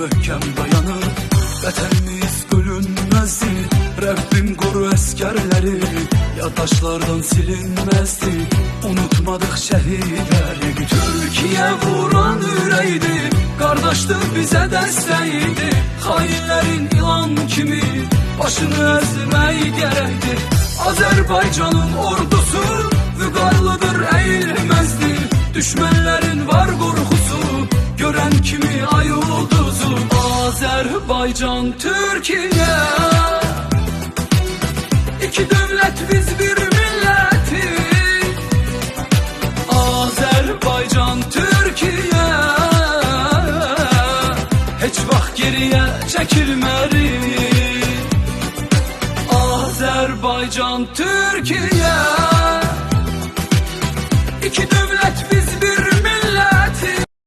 möhkəm dayanır. Vətənimiz bölünməzdi, Rəbbim qoru əskərləri, yaddaşlardan silinməzdi, unutmadıq şəhidləri. Türkiyə vuran ürəkdir, qardaşdır bizə dəstəkdir. Xainlərin ilan kimi başını əzmək gərəkdir. Azərbaycanın ordusu vüqarlıdır, əyilməzdir. Düşmənlərin var qorxusu, görən kimi ay ulduzu. Azərbaycan, Türkiyə, iki dövlət biz bir millətik. Azərbaycan, Türkiyə, heç vaxt geriyə çəkilmərik. Azərbaycan, Türkiyə.